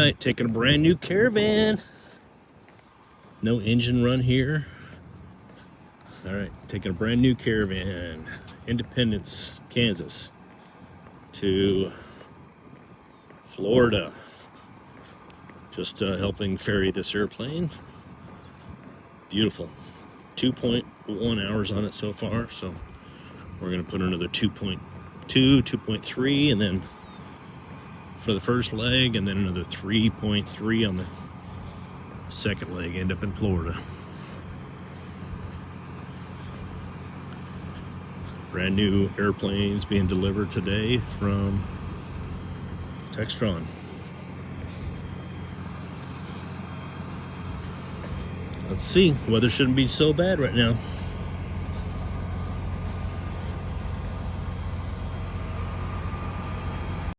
right, taking a brand new Caravan. No engine run here. All right, taking a brand new Caravan, Independence, Kansas, to Florida. Just helping ferry this airplane. Beautiful. 2.1 hours on it so far, so we're gonna put another 2.2, 2.3, and then for the first leg, and then another 3.3 on the second leg. End up in Florida. Brand new airplanes being delivered today from Textron. Let's see, weather shouldn't be so bad right now.